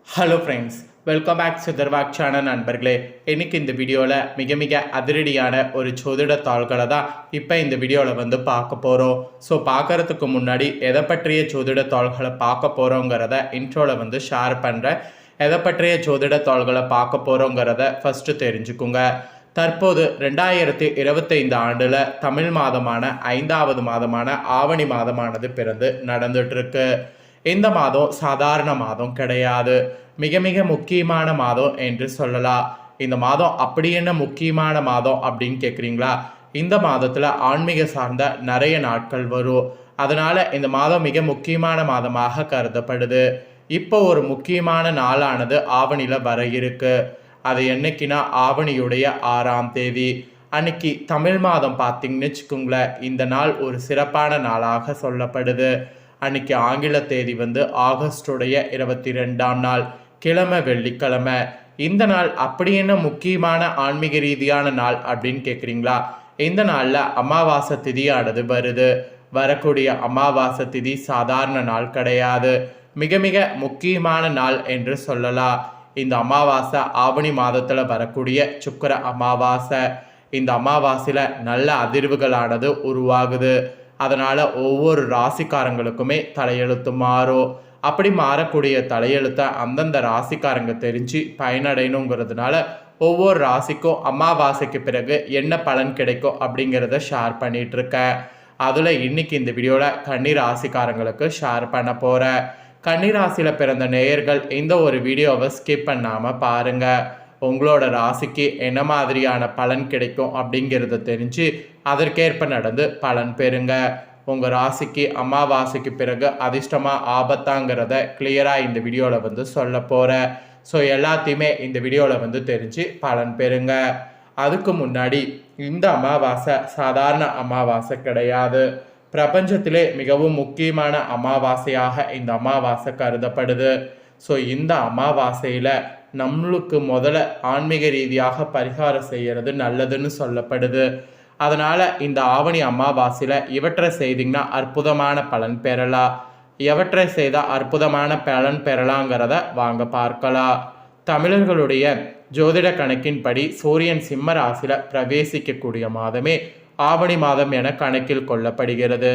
Hello friends, welcome back சிதர்வாக் channel நண்பர்களே. இன்னைக்கு இந்த வீடியோவில் மிக அதிரடியான ஒரு ஜோதிட தாள்களை தான் இப்போ இந்த வீடியோவில் பார்க்க போகிறோம். ஸோ பார்க்குறதுக்கு முன்னாடி எதை பற்றிய ஜோதிட தாள்களை பார்க்க போகிறோங்கிறத இன்ட்ரோவில் ஷேர் பண்ணுறேன். எதை பற்றிய ஜோதிட தாள்களை பார்க்க போகிறோங்கிறத ஃபஸ்ட்டு தெரிஞ்சுக்குங்க. தற்போது 2025 ஆண்டில் தமிழ் மாதமான 5வது மாதமான ஆவணி மாதமானது பிறந்து நடந்துகிட்ருக்கு. இந்த மாதம் சாதாரண மாதம் கிடையாது, மிக முக்கியமான மாதம் என்று சொல்லலாம். இந்த மாதம் அப்படி என்ன முக்கியமான மாதம் அப்படின்னு கேட்குறீங்களா? இந்த மாதத்தில் ஆன்மீக சார்ந்த நிறைய நாட்கள் வரும். அதனால் இந்த மாதம் மிக முக்கியமான மாதமாக கருதப்படுது. இப்போ ஒரு முக்கியமான நாளானது ஆவணியில் வர இருக்கு. அது என்னைக்குன்னா ஆவணியுடைய 6ஆம் தேதி அன்னைக்கு தமிழ் மாதம் பார்த்தீங்கன்னு வச்சுக்கோங்களேன். இந்த நாள் ஒரு சிறப்பான நாளாக சொல்லப்படுது. அன்னைக்கு ஆங்கில தேதி ஆகஸ்டுடைய 22ஆம் நாள், கிழமை வெள்ளிக்கிழமை. இந்த நாள் அப்படி என்ன முக்கியமான ஆன்மீக ரீதியான நாள் அப்படின்னு கேட்குறீங்களா? இந்த நாளில் அமாவாசை திதியானது வருது. வரக்கூடிய அமாவாசை திதி சாதாரண நாள் கிடையாது, மிக முக்கியமான நாள் என்று சொல்லலாம். இந்த அமாவாசை ஆவணி மாதத்தில் வரக்கூடிய சுக்கிர அமாவாசை. இந்த அமாவாசையில் நல்ல அதிர்வுகளானது உருவாகுது. அதனால் ஒவ்வொரு ராசிக்காரங்களுக்குமே தலையெழுத்து மாறும். அப்படி மாறக்கூடிய தலையெழுத்தை அந்தந்த ராசிக்காரங்க தெரிஞ்சு பயனடையணுங்கிறதுனால ஒவ்வொரு ராசிக்கும் அமாவாசைக்கு பிறகு என்ன பலன் கிடைக்கும் அப்படிங்கிறத ஷேர் பண்ணிகிட்ருக்கேன். அதில் இன்றைக்கி இந்த வீடியோவில் கன்னி ராசிக்காரங்களுக்கு ஷேர் பண்ண போகிறேன். கன்னி ராசியில் பிறந்த நேயர்கள் இந்த ஒரு வீடியோவை ஸ்கிப் பண்ணாமல் பாருங்கள். உங்களோட ராசிக்கு என்ன மாதிரியான பலன் கிடைக்கும் அப்படிங்கிறத தெரிஞ்சு அதற்கேற்ப நடந்து பலன் பெறுங்க. உங்கள் ராசிக்கு அமாவாசைக்கு பிறகு அதிர்ஷ்டமாக ஆபத்தாங்கிறத கிளியராக இந்த வீடியோவில் சொல்ல போகிறேன். ஸோ எல்லாத்தையுமே இந்த வீடியோவில் தெரிஞ்சு பலன் பெறுங்க. அதுக்கு முன்னாடி இந்த அமாவாசை சாதாரண அமாவாசை கிடையாது. பிரபஞ்சத்திலே மிகவும் முக்கியமான அமாவாசையாக இந்த அமாவாசை கருதப்படுது. ஸோ இந்த அமாவாசையில் நம்மளுக்கு முதல்ல ஆன்மீக ரீதியாக பரிகாரம் செய்கிறது நல்லதுன்னு சொல்லப்படுது. அதனால் இந்த ஆவணி அமாவாசையில் இவற்றை செய்திங்கன்னா அற்புதமான பலன் பெறலாம். எவற்றை செய்தால் அற்புதமான பலன் பெறலாங்கிறத வாங்க பார்க்கலாம். தமிழர்களுடைய ஜோதிட கணக்கின்படி சூரியன் சிம்ம ராசியில் பிரவேசிக்கக்கூடிய மாதமே ஆவணி மாதம் என கணக்கில் கொள்ளப்படுகிறது.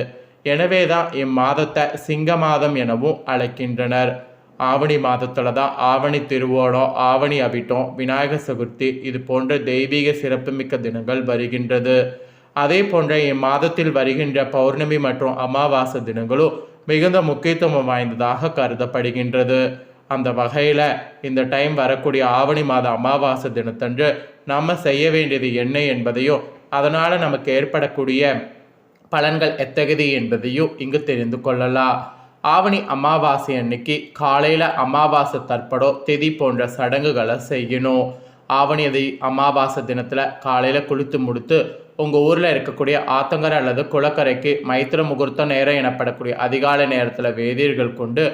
எனவே தான் இம்மாதத்தை சிங்க மாதம் எனவும் அழைக்கின்றனர். ஆவணி மாதத்தில் தான் ஆவணி திருவோணம், ஆவணி அவிட்டம், விநாயகர் சதுர்த்தி இது போன்ற தெய்வீக சிறப்புமிக்க தினங்கள் வருகின்றது. அதே போன்ற இம்மாதத்தில் வருகின்ற பௌர்ணமி மற்றும் அமாவாசை தினங்களும் மிகுந்த முக்கியத்துவம் வாய்ந்ததாக கருதப்படுகின்றது. அந்த வகையில் இந்த டைம் வரக்கூடிய ஆவணி மாத அமாவாசை தினத்தன்று நம்ம செய்ய வேண்டியது என்ன என்பதையும் அதனால் நமக்கு ஏற்படக்கூடிய பலன்கள் எத்தகையது என்பதையும் இங்கு தெரிந்து கொள்ளலாம். ஆவணி அமாவாசை அன்னைக்கு காலையில் அமாவாசை தர்ப்பணம் திதி போன்ற சடங்குகளை செய்யணும். ஆவணி அமாவாசை தினத்தில் காலையில் குளித்து முடித்து உங்கள் ஊரில் இருக்கக்கூடிய ஆத்தங்கரை அல்லது குளக்கரைக்கு மைத்திர முகூர்த்த நேரம் எனப்படக்கூடிய அதிகாலை நேரத்தில் வேதியர்கள் கொண்டு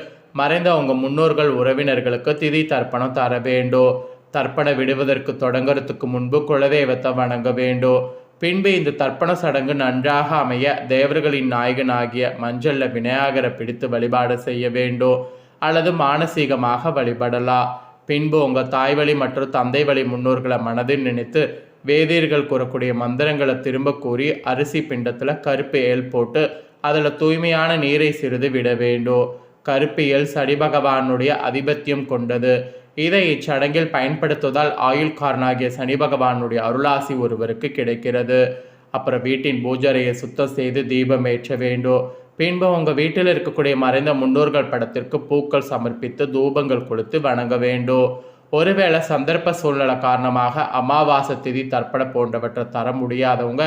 மறைந்த உங்கள் முன்னோர்கள் உறவினர்களுக்கு திதி தர்ப்பணம் தர வேண்டும். தர்ப்பணம் விடுவதற்கு தொடங்குறதுக்கு முன்பு குலதெய்வத்தை வணங்க வேண்டும். பின்பு இந்த தர்ப்பண சடங்கு நன்றாக அமைய தேவர்களின் நாயகனாகிய மஞ்சள்ல விநாயகரை பிடித்து வழிபாடு செய்ய வேண்டும் அல்லது மானசீகமாக வழிபடலாம். பின்பு உங்கள் தாய் வழி மற்றும் தந்தை வழி முன்னோர்களை மனதில் நினைத்து வேதியர்கள் கூறக்கூடிய மந்திரங்களை திரும்ப கூறி அரிசி பிண்டத்தில் கருப்பு ஏல் போட்டு அதில் தூய்மையான நீரை சிறிது விட வேண்டும். கருப்பு ஏல் சனி பகவானுடைய அதிபத்தியம் கொண்டது. இதை இச்சடங்கில் பயன்படுத்துவதால் ஆயுள்காரனாகிய சனி பகவானுடைய அருளாசி ஒருவருக்கு கிடைக்கிறது. அப்புறம் வீட்டின் பூஜரையை சுத்தம் செய்து தீபம் ஏற்ற வேண்டும். பின்பு உங்கள் வீட்டில் இருக்கக்கூடிய மறைந்த முன்னோர்கள் படத்திற்கு பூக்கள் சமர்ப்பித்து தூபங்கள் கொடுத்து வணங்க வேண்டும். ஒருவேளை சந்தர்ப்ப சூழ்நிலை காரணமாக அமாவாசை திதி தர்ப்பணம் போன்றவற்றை தர முடியாதவங்க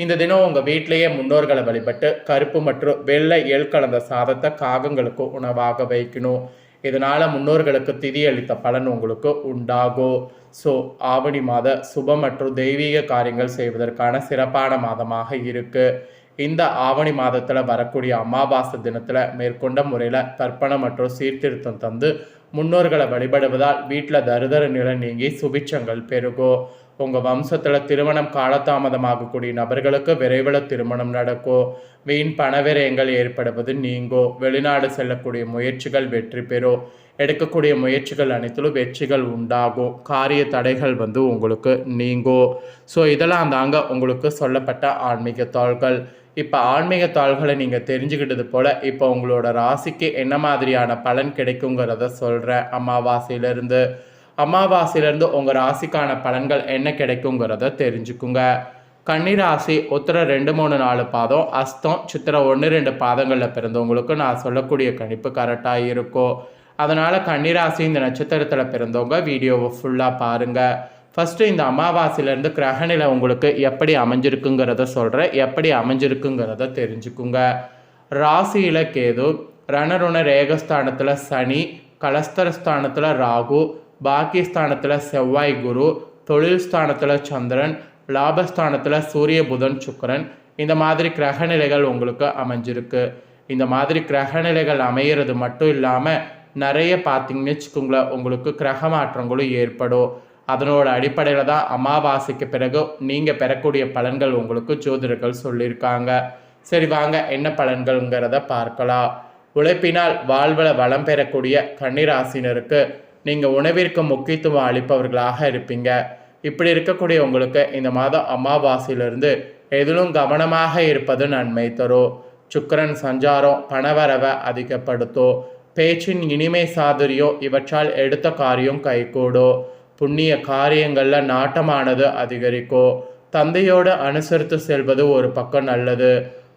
இந்த தினம் உங்கள் வீட்டிலேயே முன்னோர்களை வழிபட்டு கருப்பு மற்றும் வெள்ளை எள் கலந்த சாதத்தை காகங்களுக்கு உணவாக வைக்கணும். இதனால் முன்னோர்களுக்கு திதி அளித்த பலன் உங்களுக்கு உண்டாகும். ஸோ ஆவணி மாத சுப மற்றும் தெய்வீக காரியங்கள் செய்வதற்கான சிறப்பான மாதமாக இருக்குது. இந்த ஆவணி மாதத்தில் வரக்கூடிய அமாவாசை தினத்தில் மேற்கொண்ட முறையில் தர்ப்பணம் மற்றும் சீர்திருத்தம் தந்து முன்னோர்களை வழிபடுவதால் வீட்டில் தரிதர நிலை நீங்கி சுபிட்சங்கள் பெருகும். உங்கள் வம்சத்தில் திருமணம் காலதாமதமாகக்கூடிய நபர்களுக்கு விரைவில் திருமணம் நடக்கும். வீண் பணவிரயங்கள் ஏற்படுவது நீங்கும். வெளிநாடு செல்லக்கூடிய முயற்சிகள் வெற்றி பெறும். எடுக்கக்கூடிய முயற்சிகள் அனைத்திலும் வெற்றிகள் உண்டாகும். காரிய தடைகள் உங்களுக்கு நீங்கும். ஸோ இதெல்லாம் தாங்க உங்களுக்கு சொல்லப்பட்ட ஆன்மீக தாள்கள். இப்போ ஆன்மீக தாள்களை நீங்கள் தெரிஞ்சுக்கிட்டது போல் இப்போ உங்களோட ராசிக்கு என்ன மாதிரியான பலன் கிடைக்குங்கிறத சொல்கிறேன். அமாவாசையிலேருந்து உங்கள் ராசிக்கான பலன்கள் என்ன கிடைக்குங்கிறத தெரிஞ்சுக்குங்க. கன்னிராசி உத்திர 2, 3, 4 பாதம், அஸ்தம், சித்திரை 1, 2 பாதங்களில் பிறந்தவங்களுக்கு நான் சொல்லக்கூடிய கணிப்பு கரெக்டாக இருக்கும். அதனால் கன்னிராசி இந்த நட்சத்திரத்தில் பிறந்தவங்க வீடியோவை ஃபுல்லாக பாருங்கள். ஃபஸ்ட்டு இந்த அமாவாசையிலேருந்து கிரகநிலை உங்களுக்கு எப்படி அமைஞ்சிருக்குங்கிறத சொல்கிறேன். எப்படி அமைஞ்சிருக்குங்கிறத தெரிஞ்சுக்குங்க. ராசியில் கேது, ரணருண ரேகஸ்தானத்தில் சனி, கலஸ்தரஸ்தானத்தில் ராகு, பாக்கியஸ்தானத்தில் செவ்வாய் குரு, தொழில் ஸ்தானத்தில் சந்திரன், லாபஸ்தானத்தில் சூரிய புதன் சுக்கிரன், இந்த மாதிரி கிரகநிலைகள் உங்களுக்கு அமைஞ்சிருக்கு. இந்த மாதிரி கிரகநிலைகள் அமையிறது மட்டும் இல்லாமல் நிறைய பார்த்தீங்கன்னு வச்சுக்கோங்களேன் உங்களுக்கு கிரக மாற்றங்களும் ஏற்படும். அதனோட அடிப்படையில் தான் அமாவாசைக்கு பிறகு நீங்கள் பெறக்கூடிய பலன்கள் உங்களுக்கு ஜோதிடர்கள் சொல்லியிருக்காங்க. சரி வாங்க என்ன பலன்கள்ங்கிறத பார்க்கலாம். உழைப்பினால் வாழ்வில் வளம் பெறக்கூடிய கன்னிராசினருக்கு நீங்கள் உணவிற்கு முக்கியத்துவம் அளிப்பவர்களாக இருப்பீங்க. இப்படி இருக்கக்கூடிய உங்களுக்கு இந்த மாதம் அமாவாசையிலிருந்து எதிலும் கவனமாக இருப்பது நன்மை தரும். சுக்கிரன் சஞ்சாரம் பணவரவை அதிகப்படுத்தும். பேச்சின் இனிமை சாதுரியம் இவற்றால் எடுத்த காரியம் கைகூடும். புண்ணிய காரியங்களில் நாட்டமானது அதிகரிக்கும். தந்தையோடு அனுசரித்து செல்வது ஒரு பக்கம் நல்லது.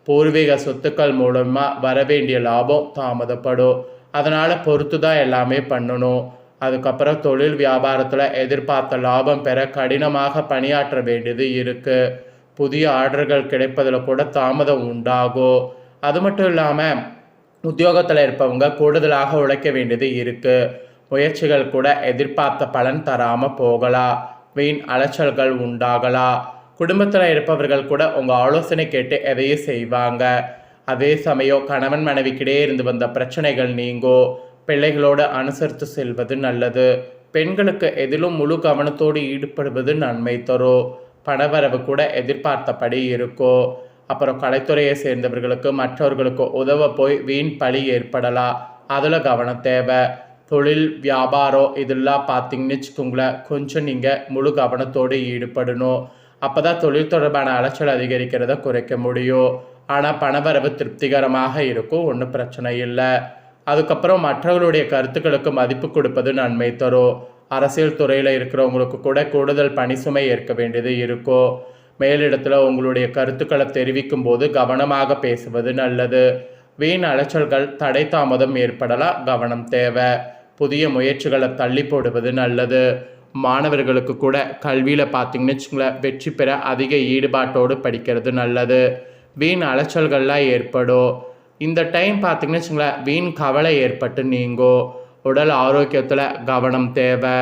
பூர்வீக சொத்துக்கள் மூலமாக வரவேண்டிய லாபம் தாமதப்படும். அதனால் பொறுத்து தான் எல்லாமே பண்ணணும். அதுக்கப்புறம் தொழில் வியாபாரத்தில் எதிர்பார்த்த லாபம் பெற கடினமாக பணியாற்ற வேண்டியது இருக்குது. புதிய ஆர்டர்கள் கிடைப்பதில் கூட தாமதம் உண்டாகும். அது மட்டும் இல்லாமல் உத்தியோகத்தில் இருப்பவங்க கூடுதலாக உழைக்க வேண்டியது இருக்குது. முயற்சிகள் கூட எதிர்பார்த்த பலன் தராமல் போகலாம். வீண் அலைச்சல்கள் உண்டாகலாம். குடும்பத்தில் இருப்பவர்கள் கூட உங்கள் ஆலோசனை கேட்டு எதையும் செய்வாங்க. அதே சமயம் கணவன் மனைவிக்கிடையே இருந்து வந்த பிரச்சனைகள் நீங்கும். பிள்ளைகளோடு அனுசரித்து செல்வது நல்லது. பெண்களுக்கு எதிலும் முழு கவனத்தோடு ஈடுபடுவது நன்மை தரும். பணவரவு கூட எதிர்பார்த்தபடி இருக்கும். அப்புறம் கலைத்துறையை சேர்ந்தவர்களுக்கு மற்றவர்களுக்கு உதவ போய் வீண் பழி ஏற்படலாம். அதில் கவனம் தேவை. தொழில் வியாபாரம் இதெல்லாம் பார்த்தீங்கன்னு வச்சுக்கோங்களேன் கொஞ்சம் நீங்கள் முழு கவனத்தோடு ஈடுபடணும். அப்போ தான் தொழில் தொடர்பான அலைச்சல் அதிகரிக்கிறத குறைக்க முடியும். ஆனால் பணவரவு திருப்திகரமாக இருக்கும், ஒன்றும் பிரச்சனை இல்லை. அதுக்கப்புறம் மற்றவர்களுடைய கருத்துக்களுக்கு மதிப்பு கொடுப்பது நன்மை தரும். அரசியல் துறையில் இருக்கிறவங்களுக்கு கூட கூடுதல் பணி சுமை ஏற்க வேண்டியது இருக்கும். மேலிடத்தில் உங்களுடைய கருத்துக்களை தெரிவிக்கும் போது கவனமாக பேசுவது நல்லது. வீண் அலைச்சல்கள் தடை தாமதம் ஏற்படலாம், கவனம் தேவை. புதிய முயற்சிகளை தள்ளி போடுவது நல்லது. மாணவர்களுக்கு கூட கல்வியில் பார்த்தீங்கன்னு வச்சுங்களேன் வெற்றி பெற அதிக ஈடுபாட்டோடு படிக்கிறது நல்லது. வீண் அலைச்சல்கள்லாம் ஏற்படும். இந்த டைம் பார்த்தீங்கன்னு வச்சுங்களேன் வீண் கவலை ஏற்பட்டு நீங்கும். உடல் ஆரோக்கியத்தில் கவனம் தேவை.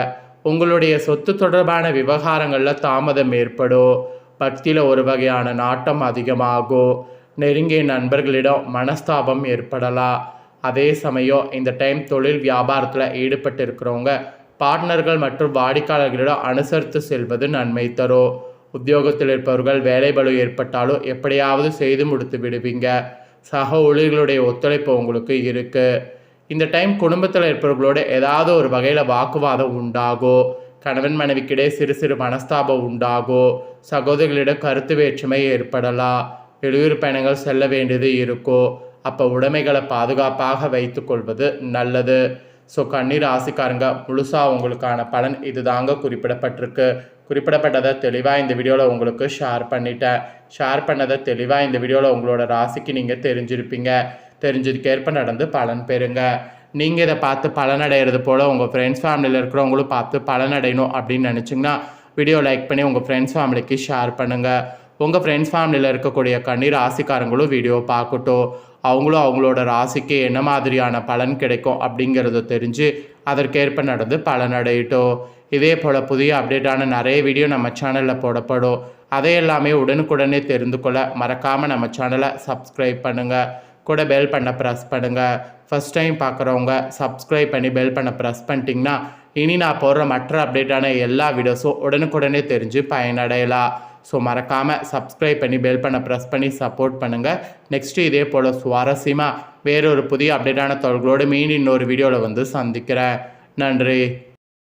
உங்களுடைய சொத்து தொடர்பான விவகாரங்களில் தாமதம் ஏற்படும். பக்தியில் ஒரு வகையான நாட்டம் அதிகமாகும். நெருங்கிய நண்பர்களிடம் மனஸ்தாபம் ஏற்படலாம். அதே சமயம் இந்த டைம் தொழில் வியாபாரத்தில் ஈடுபட்டு இருக்கிறவங்க பார்ட்னர்கள் மற்றும் வாடிக்கையாளர்களிடம் அனுசரித்து செல்வது நன்மை தரும். உத்தியோகத்தில் இருப்பவர்கள் வேலை பளு ஏற்பட்டாலும் எப்படியாவது செய்து முடித்து விடுவீங்க. சக ஊழியர்களுடைய ஒத்துழைப்பு உங்களுக்கு இருக்குது. இந்த டைம் குடும்பத்தில் இருப்பவர்களோடு ஏதாவது ஒரு வகையில் வாக்குவாதம் உண்டாகும். கணவன் மனைவிக்கிடையே சிறு சிறு மனஸ்தாபம் உண்டாகும். சகோதரிகளிடம் கருத்து வேற்றுமை ஏற்படலாம். வெளியூர் பயணங்கள் செல்ல வேண்டியது இருக்கும். அப்போ உடைமைகளை பாதுகாப்பாக வைத்து கொள்வது நல்லது. ஸோ கன்னி ராசிக்காரங்க முழுசாக உங்களுக்கான பலன் இது தாங்க குறிப்பிடப்பட்டதை தெளிவாக இந்த வீடியோவில் உங்களுக்கு ஷேர் பண்ணிட்டேன். ஷேர் பண்ணதை தெளிவாக இந்த வீடியோவில் உங்களோட ராசிக்கு நீங்கள் தெரிஞ்சிருப்பீங்க. தெரிஞ்சதுக்கேற்ப நடந்து பலன் பெறுங்க. நீங்கள் இதை பார்த்து பலனடைகிறது போல் உங்கள் ஃப்ரெண்ட்ஸ் ஃபேமிலியில் இருக்கிறவங்களும் பார்த்து பலனடையணும் அப்படின்னு நினச்சிங்கன்னா வீடியோ லைக் பண்ணி உங்கள் ஃப்ரெண்ட்ஸ் ஃபேமிலிக்கு ஷேர் பண்ணுங்கள். உங்கள் ஃப்ரெண்ட்ஸ் ஃபேமிலியில் இருக்கக்கூடிய கன்னி ராசிக்காரங்களும் வீடியோ பார்க்கட்டும். அவங்களும் அவங்களோட ராசிக்கு என்ன மாதிரியான பலன் கிடைக்கும் அப்படிங்கிறத தெரிஞ்சு அதற்கேற்ப நடந்து பலனடையட்டும். இதே போல் புதிய அப்டேட்டான நிறைய வீடியோ நம்ம சேனலில் போடப்படும். அதை எல்லாமே உடனுக்குடனே தெரிந்து கொள்ள மறக்காமல் நம்ம சேனலை சப்ஸ்கிரைப் பண்ணுங்கள். கூட பெல் பண்ண ப்ரெஸ் பண்ணுங்கள். ஃபஸ்ட் டைம் பார்க்குறவங்க சப்ஸ்கிரைப் பண்ணி பெல் பண்ண ப்ரெஸ் பண்ணிட்டீங்கன்னா இனி நான் போடுற மற்ற அப்டேட்டான எல்லா வீடியோஸும் உடனுக்குடனே தெரிஞ்சு பயனடையலாம். ஸோ மறக்காமல் சப்ஸ்கிரைப் பண்ணி பெல் பண்ண ப்ரெஸ் பண்ணி சப்போர்ட் பண்ணுங்கள். நெக்ஸ்ட்டு இதே போல் சுவாரஸ்யமாக வேறொரு புதிய அப்டேட்டான தகவல்களோடு மீண்டும் இன்னொரு வீடியோவில் வந்து சந்திக்கிறேன். நன்றி.